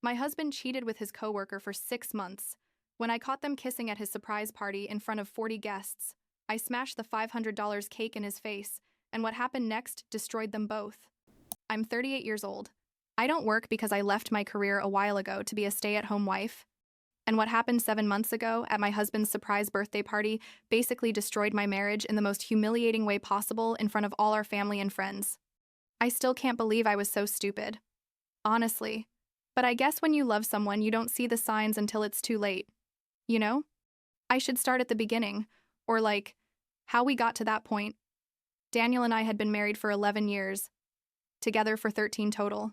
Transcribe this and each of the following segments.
My husband cheated with his coworker for 6 months. When I caught them kissing at his surprise party in front of 40 guests, I smashed the $500 cake in his face, and what happened next destroyed them both. I'm 38 years old. I don't work because I left my career a while ago to be a stay-at-home wife. And what happened 7 months ago at my husband's surprise birthday party basically destroyed my marriage in the most humiliating way possible in front of all our family and friends. I still can't believe I was so stupid. Honestly. But I guess when you love someone, you don't see the signs until it's too late. You know? I should start at the beginning, or like, how we got to that point. Daniel and I had been married for 11 years, together for 13 total.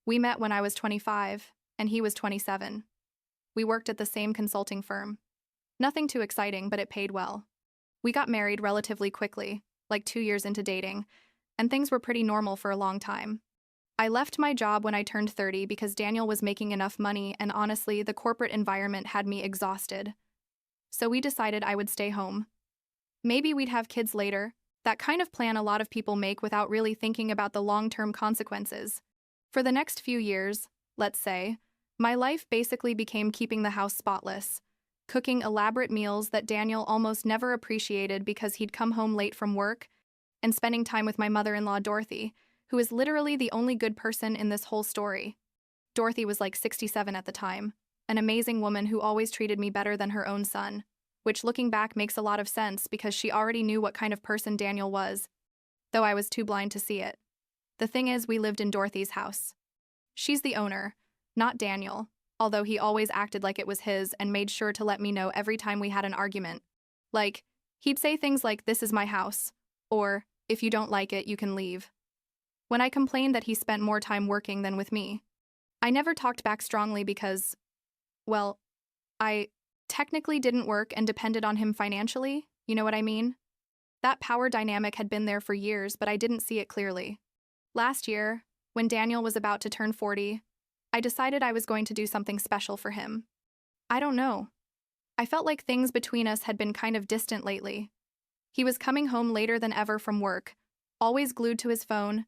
We met when I was 25, and he was 27. We worked at the same consulting firm. Nothing too exciting, but it paid well. We got married relatively quickly, like 2 years into dating, and things were pretty normal for a long time. I left my job when I turned 30 because Daniel was making enough money, and honestly, the corporate environment had me exhausted. So we decided I would stay home. Maybe we'd have kids later, that kind of plan a lot of people make without really thinking about the long-term consequences. For the next few years, let's say, my life basically became keeping the house spotless, cooking elaborate meals that Daniel almost never appreciated because he'd come home late from work, and spending time with my mother-in-law Dorothy, who is literally the only good person in this whole story. Dorothy was like 67 at the time, an amazing woman who always treated me better than her own son, which looking back makes a lot of sense because she already knew what kind of person Daniel was, though I was too blind to see it. The thing is, we lived in Dorothy's house. She's the owner, not Daniel, although he always acted like it was his and made sure to let me know every time we had an argument. Like, he'd say things like, "This is my house," or, "If you don't like it, you can leave." When I complained that he spent more time working than with me, I never talked back strongly because, well, I technically didn't work and depended on him financially, you know what I mean? That power dynamic had been there for years, but I didn't see it clearly. Last year, when Daniel was about to turn 40, I decided I was going to do something special for him. I don't know. I felt like things between us had been kind of distant lately. He was coming home later than ever from work, always glued to his phone,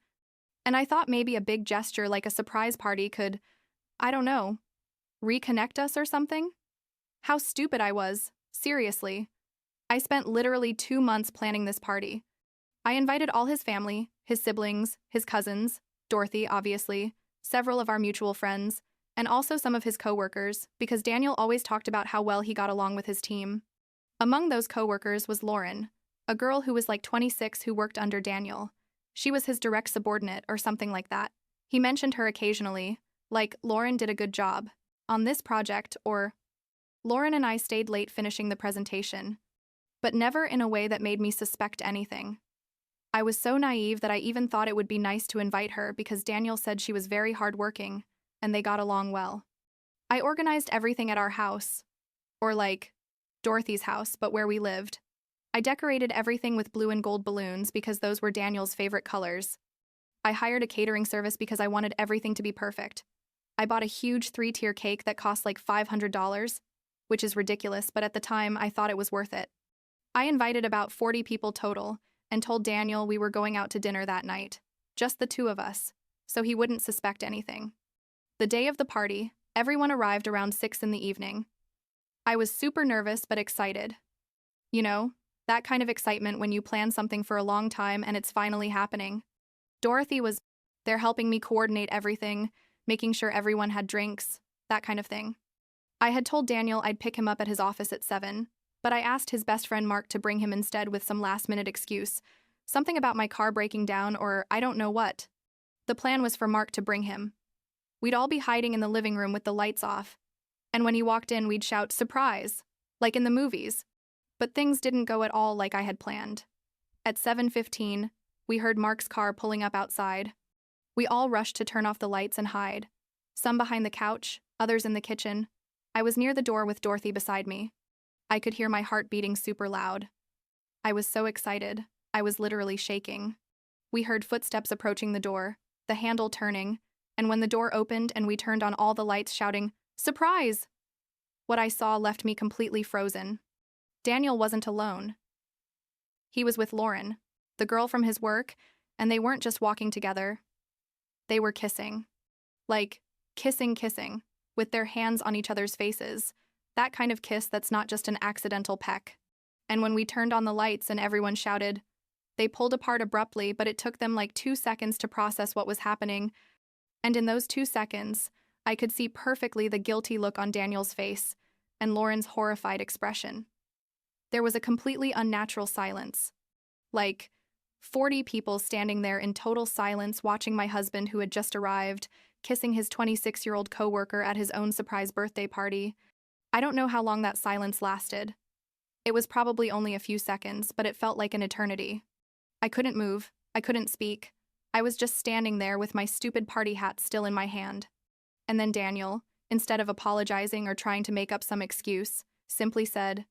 and I thought maybe a big gesture like a surprise party could, I don't know, reconnect us or something? How stupid I was, seriously. I spent literally 2 months planning this party. I invited all his family, his siblings, his cousins, Dorothy, obviously, several of our mutual friends, and also some of his coworkers, because Daniel always talked about how well he got along with his team. Among those coworkers was Lauren, a girl who was like 26 who worked under Daniel. She was his direct subordinate or something like that. He mentioned her occasionally, like, "Lauren did a good job on this project," or Lauren and I stayed late finishing the presentation, but never in a way that made me suspect anything. I was so naive that I even thought it would be nice to invite her because Daniel said she was very hardworking, and they got along well. I organized everything at our house, or like, Dorothy's house, but where we lived. I decorated everything with blue and gold balloons because those were Daniel's favorite colors. I hired a catering service because I wanted everything to be perfect. I bought a huge 3-tier cake that cost like $500, which is ridiculous, but at the time I thought it was worth it. I invited about 40 people total and told Daniel we were going out to dinner that night, just the two of us, so he wouldn't suspect anything. The day of the party, everyone arrived around 6 in the evening. I was super nervous but excited. You know, that kind of excitement when you plan something for a long time and it's finally happening. Dorothy was there helping me coordinate everything, making sure everyone had drinks, that kind of thing. I had told Daniel I'd pick him up at his office at 7, but I asked his best friend Mark to bring him instead with some last-minute excuse, something about my car breaking down or I don't know what. The plan was for Mark to bring him. We'd all be hiding in the living room with the lights off, and when he walked in we'd shout, "Surprise!" like in the movies. But things didn't go at all like I had planned. At 7:15, we heard Mark's car pulling up outside. We all rushed to turn off the lights and hide, some behind the couch, others in the kitchen. I was near the door with Dorothy beside me. I could hear my heart beating super loud. I was so excited, I was literally shaking. We heard footsteps approaching the door, the handle turning, and when the door opened and we turned on all the lights shouting, "Surprise!" What I saw left me completely frozen. Daniel wasn't alone. He was with Lauren, the girl from his work, and they weren't just walking together. They were kissing. Like, Kissing, with their hands on each other's faces. That kind of kiss that's not just an accidental peck. And when we turned on the lights and everyone shouted, they pulled apart abruptly, but it took them like 2 seconds to process what was happening. And in those 2 seconds, I could see perfectly the guilty look on Daniel's face and Lauren's horrified expression. There was a completely unnatural silence. Like 40 people standing there in total silence watching my husband, who had just arrived, kissing his 26-year-old coworker at his own surprise birthday party. I don't know how long that silence lasted. It was probably only a few seconds, but it felt like an eternity. I couldn't move. I couldn't speak. I was just standing there with my stupid party hat still in my hand. And then Daniel, instead of apologizing or trying to make up some excuse, simply said,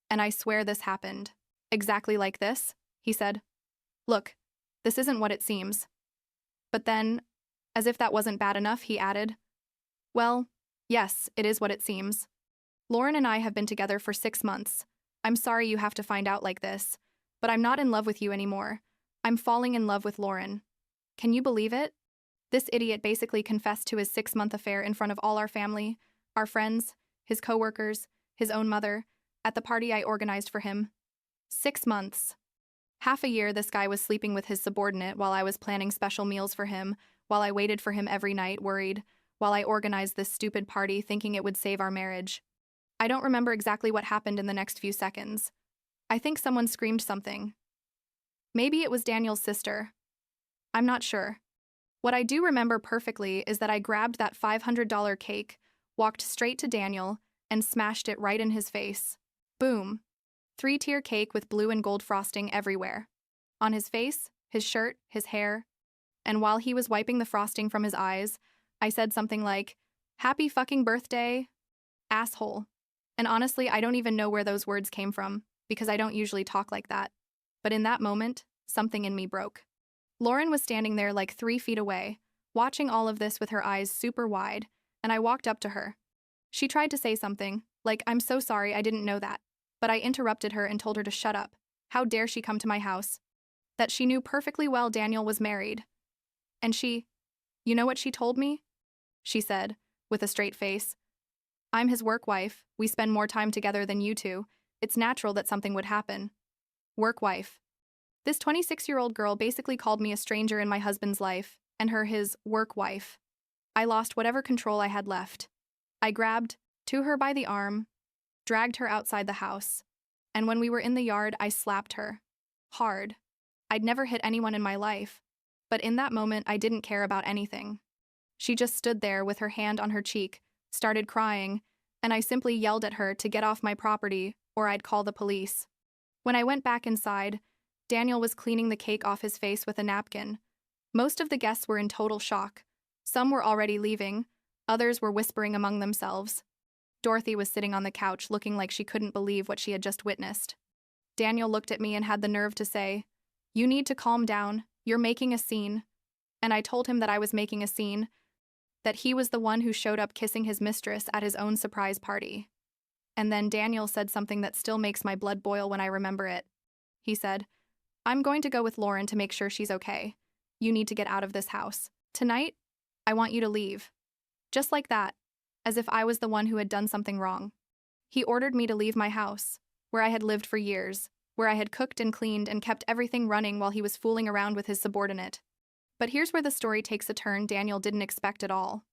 "And I swear this happened. Exactly like this," he said. "Look, this isn't what it seems." But then, as if that wasn't bad enough, he added, "Well, yes, it is what it seems. Lauren and I have been together for 6 months. I'm sorry you have to find out like this, but I'm not in love with you anymore. I'm falling in love with Lauren. Can you believe it?" This idiot basically confessed to his 6-month affair in front of all our family, our friends, his coworkers, his own mother, at the party I organized for him. 6 months. Half a year this guy was sleeping with his subordinate while I was planning special meals for him, while I waited for him every night, worried, while I organized this stupid party thinking it would save our marriage. I don't remember exactly what happened in the next few seconds. I think someone screamed something. Maybe it was Daniel's sister. I'm not sure. What I do remember perfectly is that I grabbed that $500 cake, walked straight to Daniel, and smashed it right in his face. Boom. 3-tier cake with blue and gold frosting everywhere. On his face, his shirt, his hair. And while he was wiping the frosting from his eyes, I said something like, "Happy fucking birthday, asshole." And honestly, I don't even know where those words came from, because I don't usually talk like that. But in that moment, something in me broke. Lauren was standing there like 3 feet away, watching all of this with her eyes super wide, and I walked up to her. She tried to say something, like, "I'm so sorry, I didn't know that." But I interrupted her and told her to shut up. How dare she come to my house? That she knew perfectly well Daniel was married. And you know what she told me? She said, with a straight face, "I'm his work wife. We spend more time together than you two. It's natural that something would happen." Work wife. This 26-year-old girl basically called me a stranger in my husband's life, and her his work wife. I lost whatever control I had left. I grabbed to her by the arm, dragged her outside the house, and when we were in the yard, I slapped her. Hard. I'd never hit anyone in my life, but in that moment, I didn't care about anything. She just stood there with her hand on her cheek, started crying, and I simply yelled at her to get off my property or I'd call the police. When I went back inside, Daniel was cleaning the cake off his face with a napkin. Most of the guests were in total shock. Some were already leaving, others were whispering among themselves. Dorothy was sitting on the couch looking like she couldn't believe what she had just witnessed. Daniel looked at me and had the nerve to say, "You need to calm down, you're making a scene." And I told him that I was making a scene, that he was the one who showed up kissing his mistress at his own surprise party. And then Daniel said something that still makes my blood boil when I remember it. He said, "I'm going to go with Lauren to make sure she's okay. You need to get out of this house. Tonight, I want you to leave." Just like that, as if I was the one who had done something wrong. He ordered me to leave my house, where I had lived for years, where I had cooked and cleaned and kept everything running while he was fooling around with his subordinate. But here's where the story takes a turn Daniel didn't expect at all.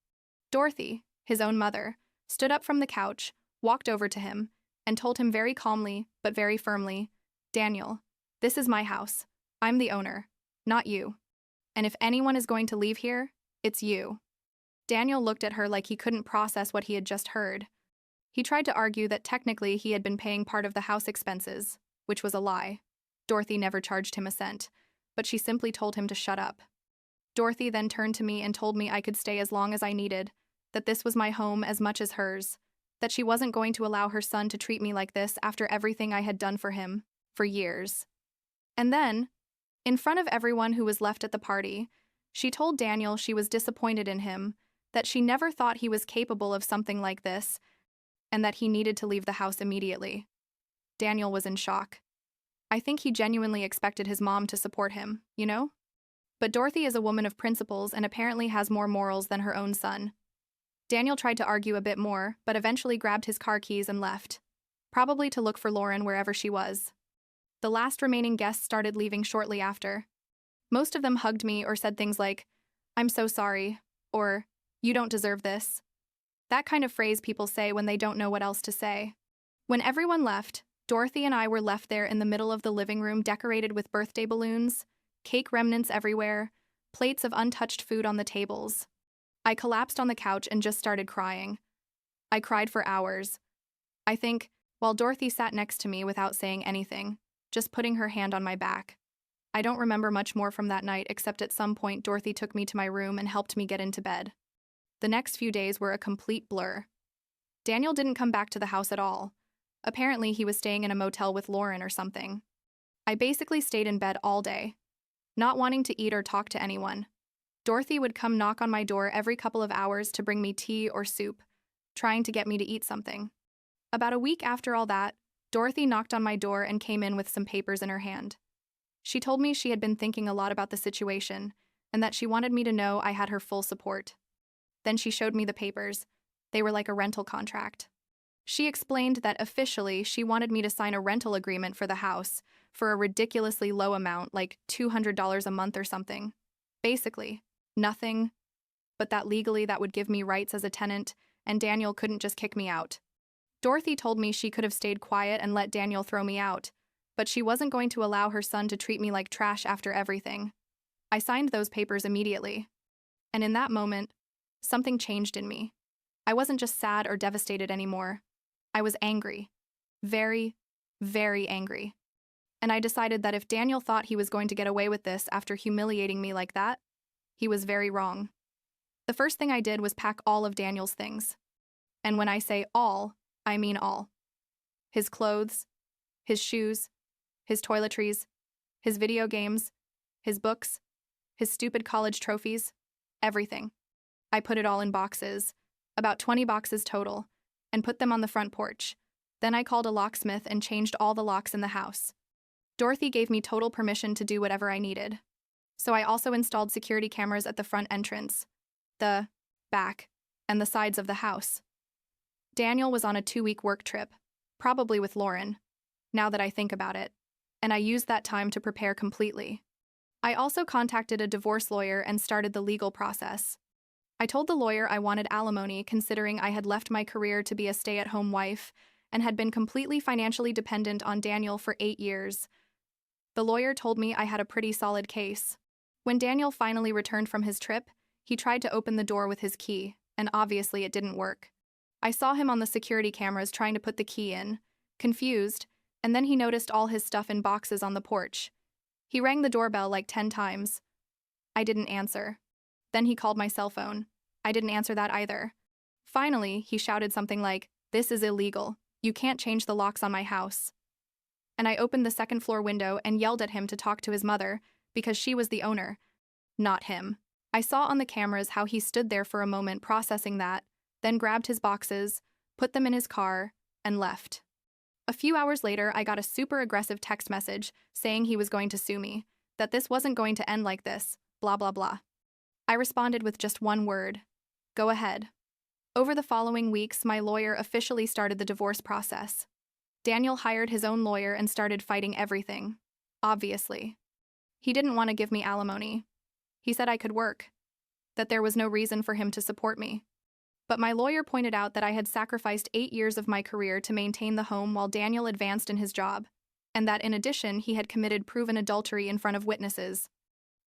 Dorothy, his own mother, stood up from the couch, walked over to him, and told him very calmly, but very firmly, "Daniel, this is my house. I'm the owner, not you. And if anyone is going to leave here, it's you." Daniel looked at her like he couldn't process what he had just heard. He tried to argue that technically he had been paying part of the house expenses, which was a lie. Dorothy never charged him a cent, but she simply told him to shut up. Dorothy then turned to me and told me I could stay as long as I needed, that this was my home as much as hers, that she wasn't going to allow her son to treat me like this after everything I had done for him, for years. And then, in front of everyone who was left at the party, she told Daniel she was disappointed in him, that she never thought he was capable of something like this, and that he needed to leave the house immediately. Daniel was in shock. I think he genuinely expected his mom to support him, you know? But Dorothy is a woman of principles and apparently has more morals than her own son. Daniel tried to argue a bit more, but eventually grabbed his car keys and left, probably to look for Lauren wherever she was. The last remaining guests started leaving shortly after. Most of them hugged me or said things like, "I'm so sorry," or "You don't deserve this." That kind of phrase people say when they don't know what else to say. When everyone left, Dorothy and I were left there in the middle of the living room decorated with birthday balloons, cake remnants everywhere, plates of untouched food on the tables. I collapsed on the couch and just started crying. I cried for hours. I think, while Dorothy sat next to me without saying anything, just putting her hand on my back. I don't remember much more from that night except at some point Dorothy took me to my room and helped me get into bed. The next few days were a complete blur. Daniel didn't come back to the house at all. Apparently he was staying in a motel with Lauren or something. I basically stayed in bed all day, not wanting to eat or talk to anyone. Dorothy would come knock on my door every couple of hours to bring me tea or soup, trying to get me to eat something. About a week after all that, Dorothy knocked on my door and came in with some papers in her hand. She told me she had been thinking a lot about the situation and that she wanted me to know I had her full support. Then she showed me the papers. They were like a rental contract. She explained that officially she wanted me to sign a rental agreement for the house for a ridiculously low amount, like $200 a month or something. Basically, nothing, but that legally that would give me rights as a tenant and Daniel couldn't just kick me out. Dorothy told me she could have stayed quiet and let Daniel throw me out, but she wasn't going to allow her son to treat me like trash after everything. I signed those papers immediately. And in that moment, something changed in me. I wasn't just sad or devastated anymore. I was angry. Very, very angry. And I decided that if Daniel thought he was going to get away with this after humiliating me like that, he was very wrong. The first thing I did was pack all of Daniel's things. And when I say all, I mean all. His clothes, his shoes, his toiletries, his video games, his books, his stupid college trophies, everything. I put it all in boxes, about 20 boxes total, and put them on the front porch. Then I called a locksmith and changed all the locks in the house. Dorothy gave me total permission to do whatever I needed. So I also installed security cameras at the front entrance, the back, and the sides of the house. Daniel was on a 2-week work trip, probably with Lauren, now that I think about it, and I used that time to prepare completely. I also contacted a divorce lawyer and started the legal process. I told the lawyer I wanted alimony considering I had left my career to be a stay-at-home wife and had been completely financially dependent on Daniel for 8 years. The lawyer told me I had a pretty solid case. When Daniel finally returned from his trip, he tried to open the door with his key, and obviously it didn't work. I saw him on the security cameras trying to put the key in, confused, and then he noticed all his stuff in boxes on the porch. He rang the doorbell like 10 times. I didn't answer. Then he called my cell phone. I didn't answer that either. Finally, he shouted something like, "This is illegal. You can't change the locks on my house." And I opened the second-floor window and yelled at him to talk to his mother, because she was the owner, not him. I saw on the cameras how he stood there for a moment processing that, then grabbed his boxes, put them in his car, and left. A few hours later, I got a super aggressive text message saying he was going to sue me, that this wasn't going to end like this, blah blah blah. I responded with just one word: go ahead. Over the following weeks, my lawyer officially started the divorce process. Daniel hired his own lawyer and started fighting everything. Obviously. He didn't want to give me alimony. He said I could work, that there was no reason for him to support me. But my lawyer pointed out that I had sacrificed 8 years of my career to maintain the home while Daniel advanced in his job, and that in addition he had committed proven adultery in front of witnesses.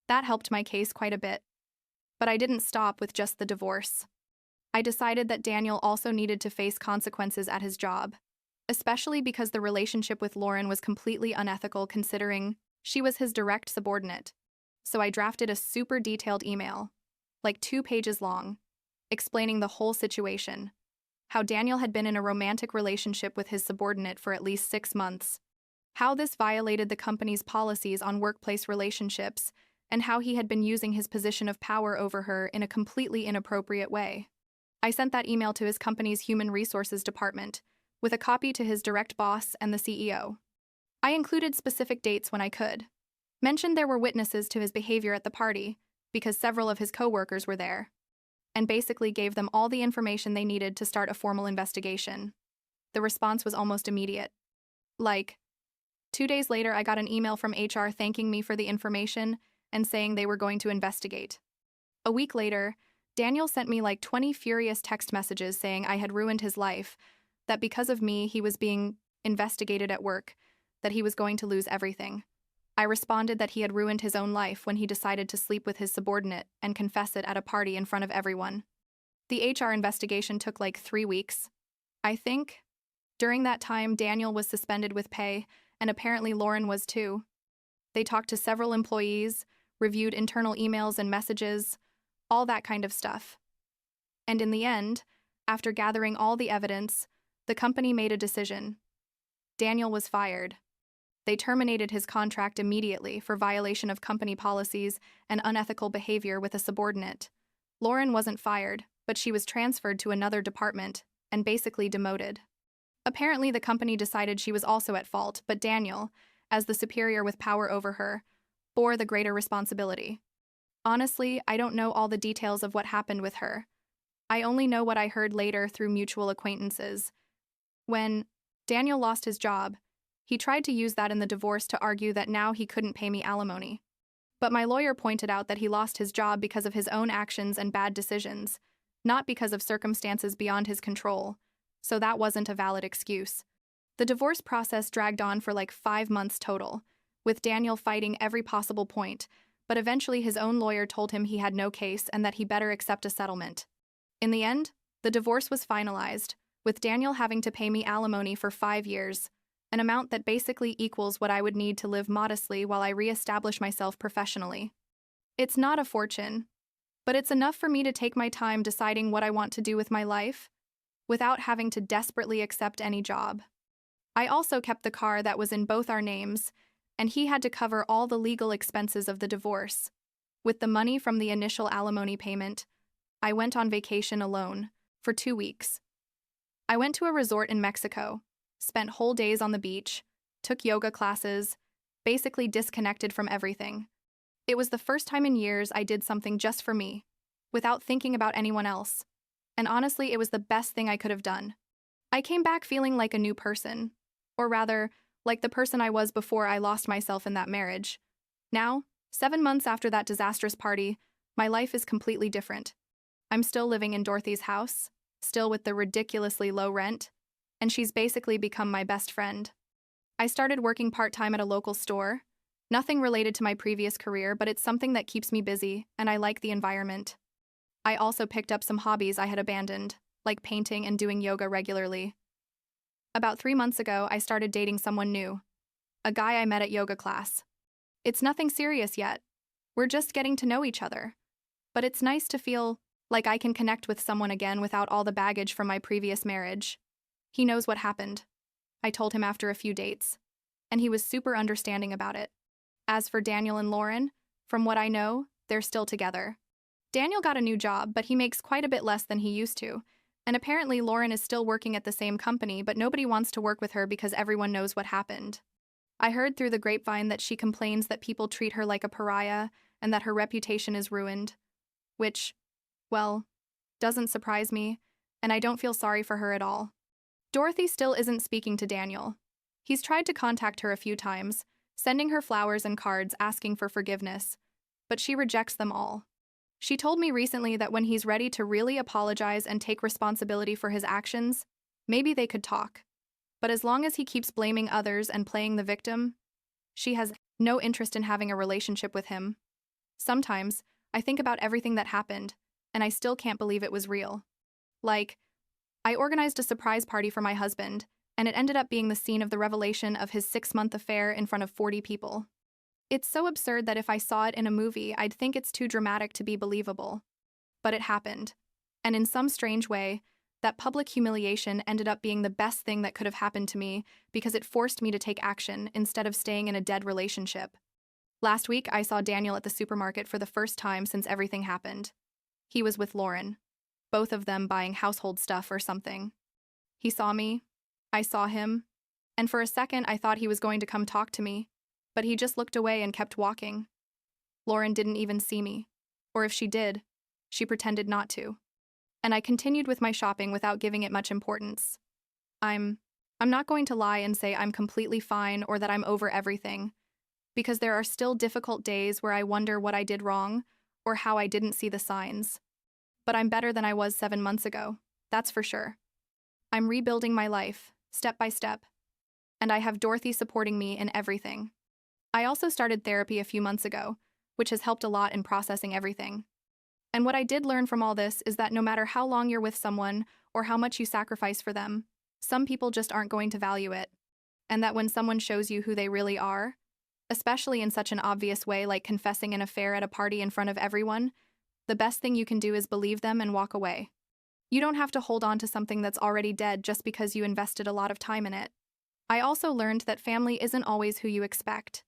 That helped my case quite a bit. But I didn't stop with just the divorce. I decided that Daniel also needed to face consequences at his job, especially because the relationship with Lauren was completely unethical considering she was his direct subordinate. So I drafted a super detailed email, like 2 pages long, explaining the whole situation, how Daniel had been in a romantic relationship with his subordinate for at least 6 months, how this violated the company's policies on workplace relationships, and how he had been using his position of power over her in a completely inappropriate way. I sent that email to his company's human resources department, with a copy to his direct boss and the CEO. I included specific dates when I could. Mentioned there were witnesses to his behavior at the party, because several of his coworkers were there. and basically gave them all the information they needed to start a formal investigation. The response was almost immediate. Like, 2 days later, I got an email from HR thanking me for the information and saying they were going to investigate. A week later, Daniel sent me like 20 furious text messages saying I had ruined his life, that because of me, he was being investigated at work, that he was going to lose everything. I responded that he had ruined his own life when he decided to sleep with his subordinate and confess it at a party in front of everyone. The HR investigation took like 3 weeks. I think. During that time, Daniel was suspended with pay, and apparently Lauren was too. They talked to several employees, reviewed internal emails and messages, all that kind of stuff. And in the end, after gathering all the evidence, the company made a decision. Daniel was fired. They terminated his contract immediately for violation of company policies and unethical behavior with a subordinate. Lauren wasn't fired, but she was transferred to another department and basically demoted. Apparently, the company decided she was also at fault, but Daniel, as the superior with power over her, bore the greater responsibility. Honestly, I don't know all the details of what happened with her. I only know what I heard later through mutual acquaintances. When Daniel lost his job, he tried to use that in the divorce to argue that now he couldn't pay me alimony. But my lawyer pointed out that he lost his job because of his own actions and bad decisions, not because of circumstances beyond his control, so that wasn't a valid excuse. The divorce process dragged on for like 5 months total, with Daniel fighting every possible point, but eventually his own lawyer told him he had no case and that he better accept a settlement. In the end, the divorce was finalized, with Daniel having to pay me alimony for 5 years, an amount that basically equals what I would need to live modestly while I re-establish myself professionally. It's not a fortune, but it's enough for me to take my time deciding what I want to do with my life, without having to desperately accept any job. I also kept the car that was in both our names, and he had to cover all the legal expenses of the divorce. With the money from the initial alimony payment, I went on vacation alone, for 2 weeks. I went to a resort in Mexico, spent whole days on the beach, took yoga classes, basically disconnected from everything. It was the first time in years I did something just for me, without thinking about anyone else. And honestly, it was the best thing I could have done. I came back feeling like a new person, or rather, like the person I was before I lost myself in that marriage. Now, 7 months after that disastrous party, my life is completely different. I'm still living in Dorothy's house, still with the ridiculously low rent, and she's basically become my best friend. I started working part-time at a local store. Nothing related to my previous career, but it's something that keeps me busy, and I like the environment. I also picked up some hobbies I had abandoned, like painting and doing yoga regularly. About 3 months ago, I started dating someone new, a guy I met at yoga class. It's nothing serious yet. We're just getting to know each other. But it's nice to feel like I can connect with someone again without all the baggage from my previous marriage. He knows what happened. I told him after a few dates, and he was super understanding about it. As for Daniel and Lauren, from what I know, they're still together. Daniel got a new job, but he makes quite a bit less than he used to, and apparently Lauren is still working at the same company, but nobody wants to work with her because everyone knows what happened. I heard through the grapevine that she complains that people treat her like a pariah and that her reputation is ruined, which, well, doesn't surprise me, and I don't feel sorry for her at all. Dorothy still isn't speaking to Daniel. He's tried to contact her a few times, sending her flowers and cards asking for forgiveness, but she rejects them all. She told me recently that when he's ready to really apologize and take responsibility for his actions, maybe they could talk. But as long as he keeps blaming others and playing the victim, she has no interest in having a relationship with him. Sometimes, I think about everything that happened, and I still can't believe it was real. Like, I organized a surprise party for my husband, and it ended up being the scene of the revelation of his 6-month affair in front of 40 people. It's so absurd that if I saw it in a movie, I'd think it's too dramatic to be believable. But it happened. And in some strange way, that public humiliation ended up being the best thing that could have happened to me because it forced me to take action instead of staying in a dead relationship. Last week, I saw Daniel at the supermarket for the first time since everything happened. He was with Lauren, both of them buying household stuff or something. He saw me, I saw him, and for a second I thought he was going to come talk to me, but he just looked away and kept walking. Lauren didn't even see me, or if she did, she pretended not to. and I continued with my shopping without giving it much importance. I'm I'm not going to lie and say I'm completely fine or that I'm over everything, because there are still difficult days where I wonder what I did wrong or how I didn't see the signs. But I'm better than I was 7 months ago, that's for sure. I'm rebuilding my life, step by step, and I have Dorothy supporting me in everything. I also started therapy a few months ago, which has helped a lot in processing everything. And what I did learn from all this is that no matter how long you're with someone or how much you sacrifice for them, some people just aren't going to value it. And that when someone shows you who they really are, especially in such an obvious way like confessing an affair at a party in front of everyone, the best thing you can do is believe them and walk away. You don't have to hold on to something that's already dead just because you invested a lot of time in it. I also learned that family isn't always who you expect.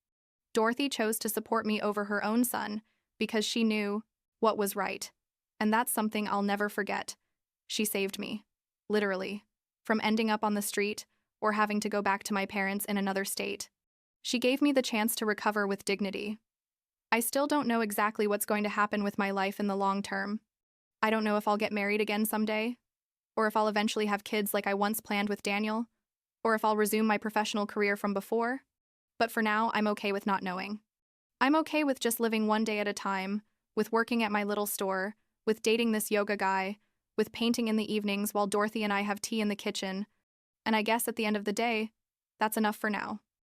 Dorothy chose to support me over her own son because she knew what was right. And that's something I'll never forget. She saved me, literally, from ending up on the street or having to go back to my parents in another state. She gave me the chance to recover with dignity. I still don't know exactly what's going to happen with my life in the long term. I don't know if I'll get married again someday, or if I'll eventually have kids like I once planned with Daniel, or if I'll resume my professional career from before. But for now, I'm okay with not knowing. I'm okay with just living one day at a time, with working at my little store, with dating this yoga guy, with painting in the evenings while Dorothy and I have tea in the kitchen, and I guess at the end of the day, that's enough for now.